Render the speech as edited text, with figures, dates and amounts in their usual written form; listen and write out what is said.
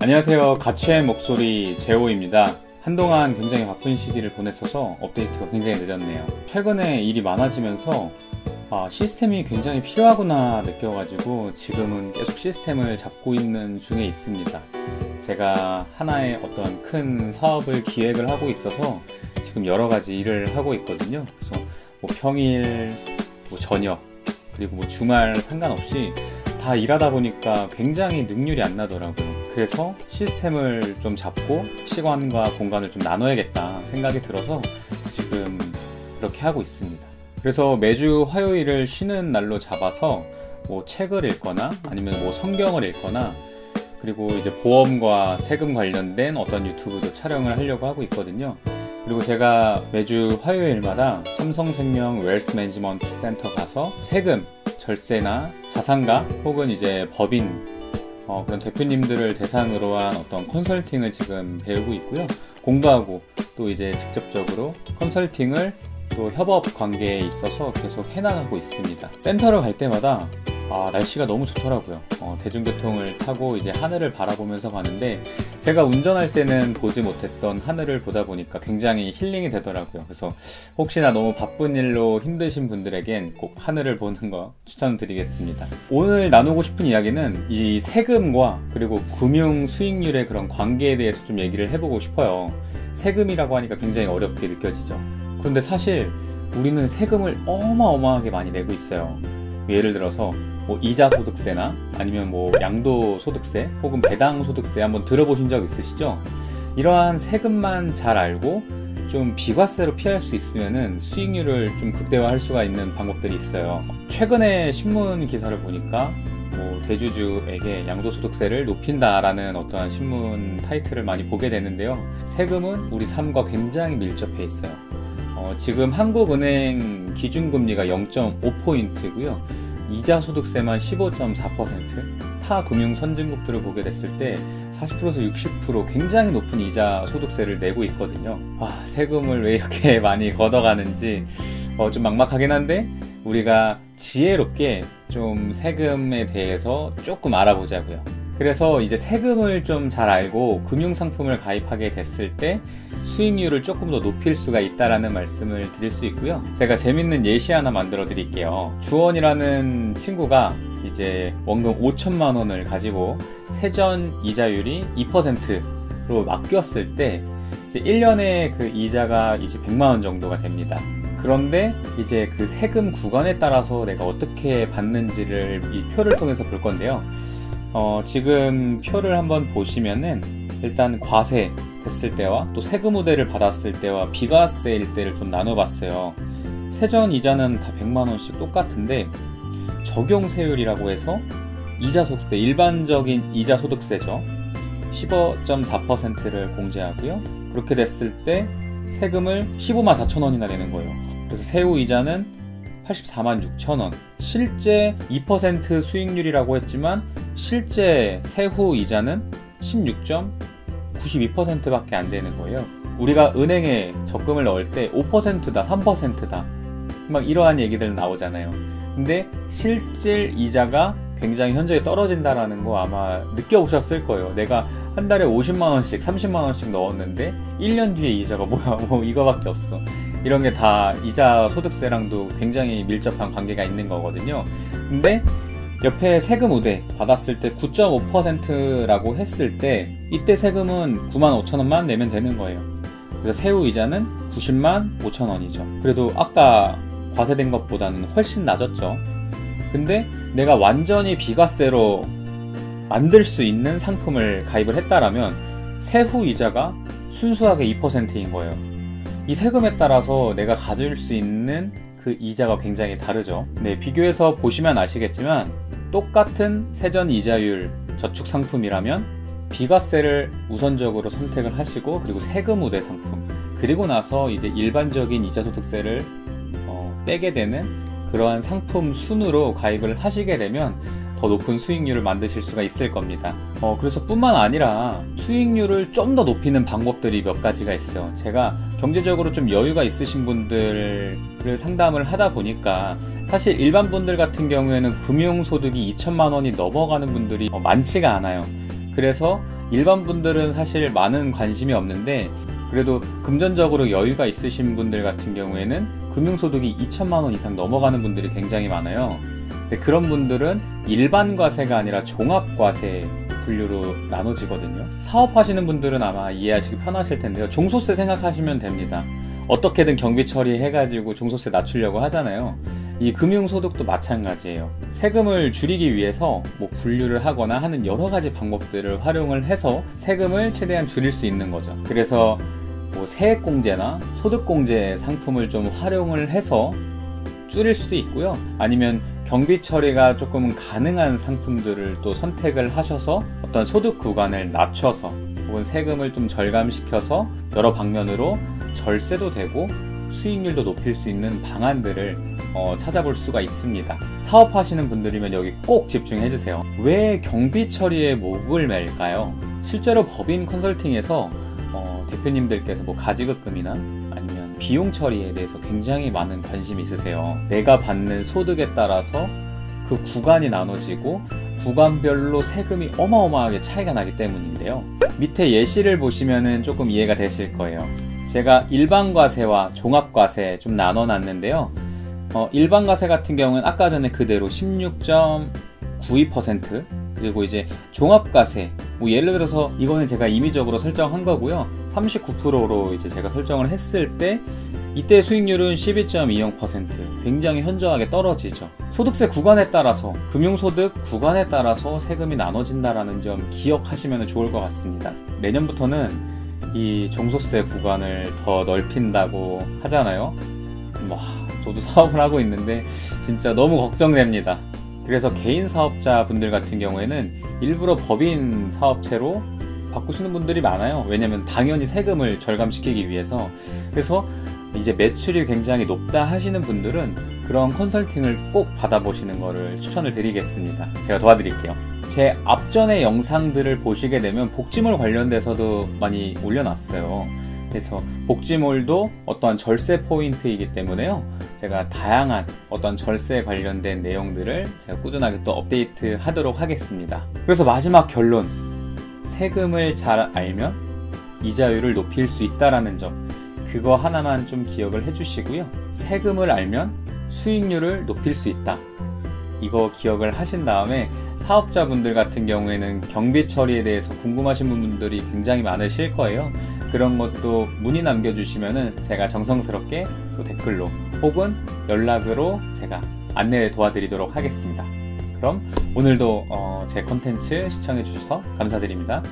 안녕하세요. 가치의 목소리 제오입니다. 한동안 굉장히 바쁜 시기를 보냈어서 업데이트가 굉장히 늦었네요. 최근에 일이 많아지면서 시스템이 굉장히 필요하구나 느껴가지고 지금은 계속 시스템을 잡고 있는 중에 있습니다. 제가 하나의 어떤 큰 사업을 기획을 하고 있어서 지금 여러 가지 일을 하고 있거든요. 그래서 평일, 저녁, 그리고 주말 상관없이 다 일하다 보니까 굉장히 능률이 안 나더라고요. 그래서 시스템을 좀 잡고 시간과 공간을 좀 나눠야겠다 생각이 들어서 지금 그렇게 하고 있습니다. 그래서 매주 화요일을 쉬는 날로 잡아서 책을 읽거나 아니면 성경을 읽거나, 그리고 이제 보험과 세금 관련된 어떤 유튜브도 촬영을 하려고 하고 있거든요. 그리고 제가 매주 화요일마다 삼성생명 웰스 매니지먼트 센터 가서 세금, 절세나 자산가 혹은 이제 법인 그런 대표님들을 대상으로 한 어떤 컨설팅을 지금 배우고 있고요. 공부하고 또 이제 직접적으로 컨설팅을 또 협업 관계에 있어서 계속 해나가고 있습니다. 센터를 갈 때마다 날씨가 너무 좋더라고요. 대중교통을 타고 이제 하늘을 바라보면서 가는데 제가 운전할 때는 보지 못했던 하늘을 보다 보니까 굉장히 힐링이 되더라고요. 그래서 혹시나 너무 바쁜 일로 힘드신 분들에겐 꼭 하늘을 보는 거 추천드리겠습니다. 오늘 나누고 싶은 이야기는 이 세금과 그리고 금융 수익률의 그런 관계에 대해서 좀 얘기를 해보고 싶어요. 세금이라고 하니까 굉장히 어렵게 느껴지죠. 그런데 사실 우리는 세금을 어마어마하게 많이 내고 있어요. 예를 들어서 이자 소득세나 아니면 양도 소득세 혹은 배당 소득세 한번 들어보신 적 있으시죠? 이러한 세금만 잘 알고 좀 비과세로 피할 수 있으면은 수익률을 좀 극대화할 수가 있는 방법들이 있어요. 최근에 신문 기사를 보니까 대주주에게 양도소득세를 높인다라는 어떠한 신문 타이틀을 많이 보게 되는데요. 세금은 우리 삶과 굉장히 밀접해 있어요. 지금 한국은행 기준금리가 0.5포인트고요. 이자 소득세만 15.4%, 타 금융 선진국들을 보게 됐을 때 40%에서 60% 굉장히 높은 이자 소득세를 내고 있거든요. 세금을 왜 이렇게 많이 걷어가는지 좀 막막하긴 한데 우리가 지혜롭게 좀 세금에 대해서 조금 알아보자고요. 그래서 이제 세금을 좀 잘 알고 금융상품을 가입하게 됐을 때 수익률을 조금 더 높일 수가 있다라는 말씀을 드릴 수 있고요. 제가 재밌는 예시 하나 만들어 드릴게요. 주원이라는 친구가 이제 원금 5천만 원을 가지고 세전 이자율이 2%로 맡겼을 때 이제 1년에 그 이자가 이제 100만 원 정도가 됩니다. 그런데 이제 그 세금 구간에 따라서 내가 어떻게 받는지를 이 표를 통해서 볼 건데요. 지금 표를 한번 보시면은 일단 과세 됐을 때와 또 세금 우대를 받았을 때와 비과세일 때를 좀 나눠봤어요. 세전 이자는 다 100만원씩 똑같은데 적용세율이라고 해서 이자 소득세, 일반적인 이자 소득세죠. 15.4%를 공제하고요. 그렇게 됐을 때 세금을 15만 4천 원이나 내는 거예요. 그래서 세후 이자는 84만 6천 원. 실제 2% 수익률이라고 했지만 실제 세후 이자는 16.92%밖에 안 되는 거예요. 우리가 은행에 적금을 넣을 때 5%다, 3%다 막 이러한 얘기들 나오잖아요. 근데 실질 이자가 굉장히 현저히 떨어진다라는 거 아마 느껴보셨을 거예요. 내가 한 달에 50만원씩, 30만원씩 넣었는데 1년 뒤에 이자가 뭐야, 이거밖에 없어. 이런 게 다 이자 소득세랑도 굉장히 밀접한 관계가 있는 거거든요. 근데 옆에 세금 우대 받았을 때 9.5%라고 했을 때 이때 세금은 9만 5천 원만 내면 되는 거예요. 그래서 세후 이자는 90만 5천 원이죠. 그래도 아까 과세된 것보다는 훨씬 낮았죠. 근데 내가 완전히 비과세로 만들 수 있는 상품을 가입을 했다라면 세후 이자가 순수하게 2%인 거예요. 이 세금에 따라서 내가 가질 수 있는 그 이자가 굉장히 다르죠. 네, 비교해서 보시면 아시겠지만 똑같은 세전 이자율 저축 상품이라면 비과세를 우선적으로 선택을 하시고, 그리고 세금 우대 상품, 그리고 나서 이제 일반적인 이자 소득세를 떼게 되는 그러한 상품 순으로 가입을 하시게 되면 더 높은 수익률을 만드실 수가 있을 겁니다. 그래서 뿐만 아니라 수익률을 좀 더 높이는 방법들이 몇 가지가 있어요. 제가 경제적으로 좀 여유가 있으신 분들을 상담을 하다 보니까 사실 일반 분들 같은 경우에는 금융소득이 2천만 원이 넘어가는 분들이 많지가 않아요. 그래서 일반 분들은 사실 많은 관심이 없는데 그래도 금전적으로 여유가 있으신 분들 같은 경우에는 금융소득이 2천만 원 이상 넘어가는 분들이 굉장히 많아요. 근데 그런 분들은 일반 과세가 아니라 종합과세 분류로 나눠지거든요. 사업하시는 분들은 아마 이해하시기 편하실 텐데요. 종소세 생각하시면 됩니다. 어떻게든 경비 처리해가지고 종소세 낮추려고 하잖아요. 이 금융소득도 마찬가지예요. 세금을 줄이기 위해서 뭐 분류를 하거나 하는 여러 가지 방법들을 활용을 해서 세금을 최대한 줄일 수 있는 거죠. 그래서 뭐 세액공제나 소득공제 상품을 좀 활용을 해서 줄일 수도 있고요. 아니면 경비 처리가 조금 가능한 상품들을 또 선택을 하셔서 어떤 소득 구간을 낮춰서 혹은 세금을 좀 절감시켜서 여러 방면으로 절세도 되고 수익률도 높일 수 있는 방안들을 찾아볼 수가 있습니다. 사업하시는 분들이면 여기 꼭 집중해 주세요. 왜 경비 처리에 목을 맬까요? 실제로 법인 컨설팅에서 대표님들께서 뭐 가지급금이나 아니면 비용 처리에 대해서 굉장히 많은 관심이 있으세요. 내가 받는 소득에 따라서 그 구간이 나눠지고 구간별로 세금이 어마어마하게 차이가 나기 때문인데요. 밑에 예시를 보시면은 조금 이해가 되실 거예요. 제가 일반과세와 종합과세 좀 나눠놨는데요. 일반과세 같은 경우는 아까 전에 그대로 16.92%, 그리고 이제 종합과세, 뭐 예를 들어서 이거는 제가 임의적으로 설정한 거고요. 39%로 이제 제가 설정을 했을 때 이때 수익률은 12.20%, 굉장히 현저하게 떨어지죠. 소득세 구간에 따라서, 금융소득 구간에 따라서 세금이 나눠진다라는 점 기억하시면 좋을 것 같습니다. 내년부터는 이 종소세 구간을 더 넓힌다고 하잖아요. 저도 사업을 하고 있는데 진짜 너무 걱정됩니다. 그래서 개인 사업자 분들 같은 경우에는 일부러 법인 사업체로 바꾸시는 분들이 많아요. 왜냐면 당연히 세금을 절감시키기 위해서. 그래서 이제 매출이 굉장히 높다 하시는 분들은 그런 컨설팅을 꼭 받아보시는 거를 추천을 드리겠습니다. 제가 도와드릴게요. 제 앞전의 영상들을 보시게 되면 복지몰 관련돼서도 많이 올려놨어요. 그래서 복지몰도 어떠한 절세 포인트이기 때문에요. 제가 다양한 어떤 절세 관련된 내용들을 제가 꾸준하게 또 업데이트 하도록 하겠습니다. 그래서 마지막 결론, 세금을 잘 알면 이자율을 높일 수 있다라는 점, 그거 하나만 좀 기억을 해주시고요. 세금을 알면 수익률을 높일 수 있다, 이거 기억을 하신 다음에 사업자분들 같은 경우에는 경비 처리에 대해서 궁금하신 분들이 굉장히 많으실 거예요. 그런 것도 문의 남겨주시면은 제가 정성스럽게 또 댓글로 혹은 연락으로 제가 안내 도와드리도록 하겠습니다. 그럼 오늘도 제 컨텐츠 시청해주셔서 감사드립니다.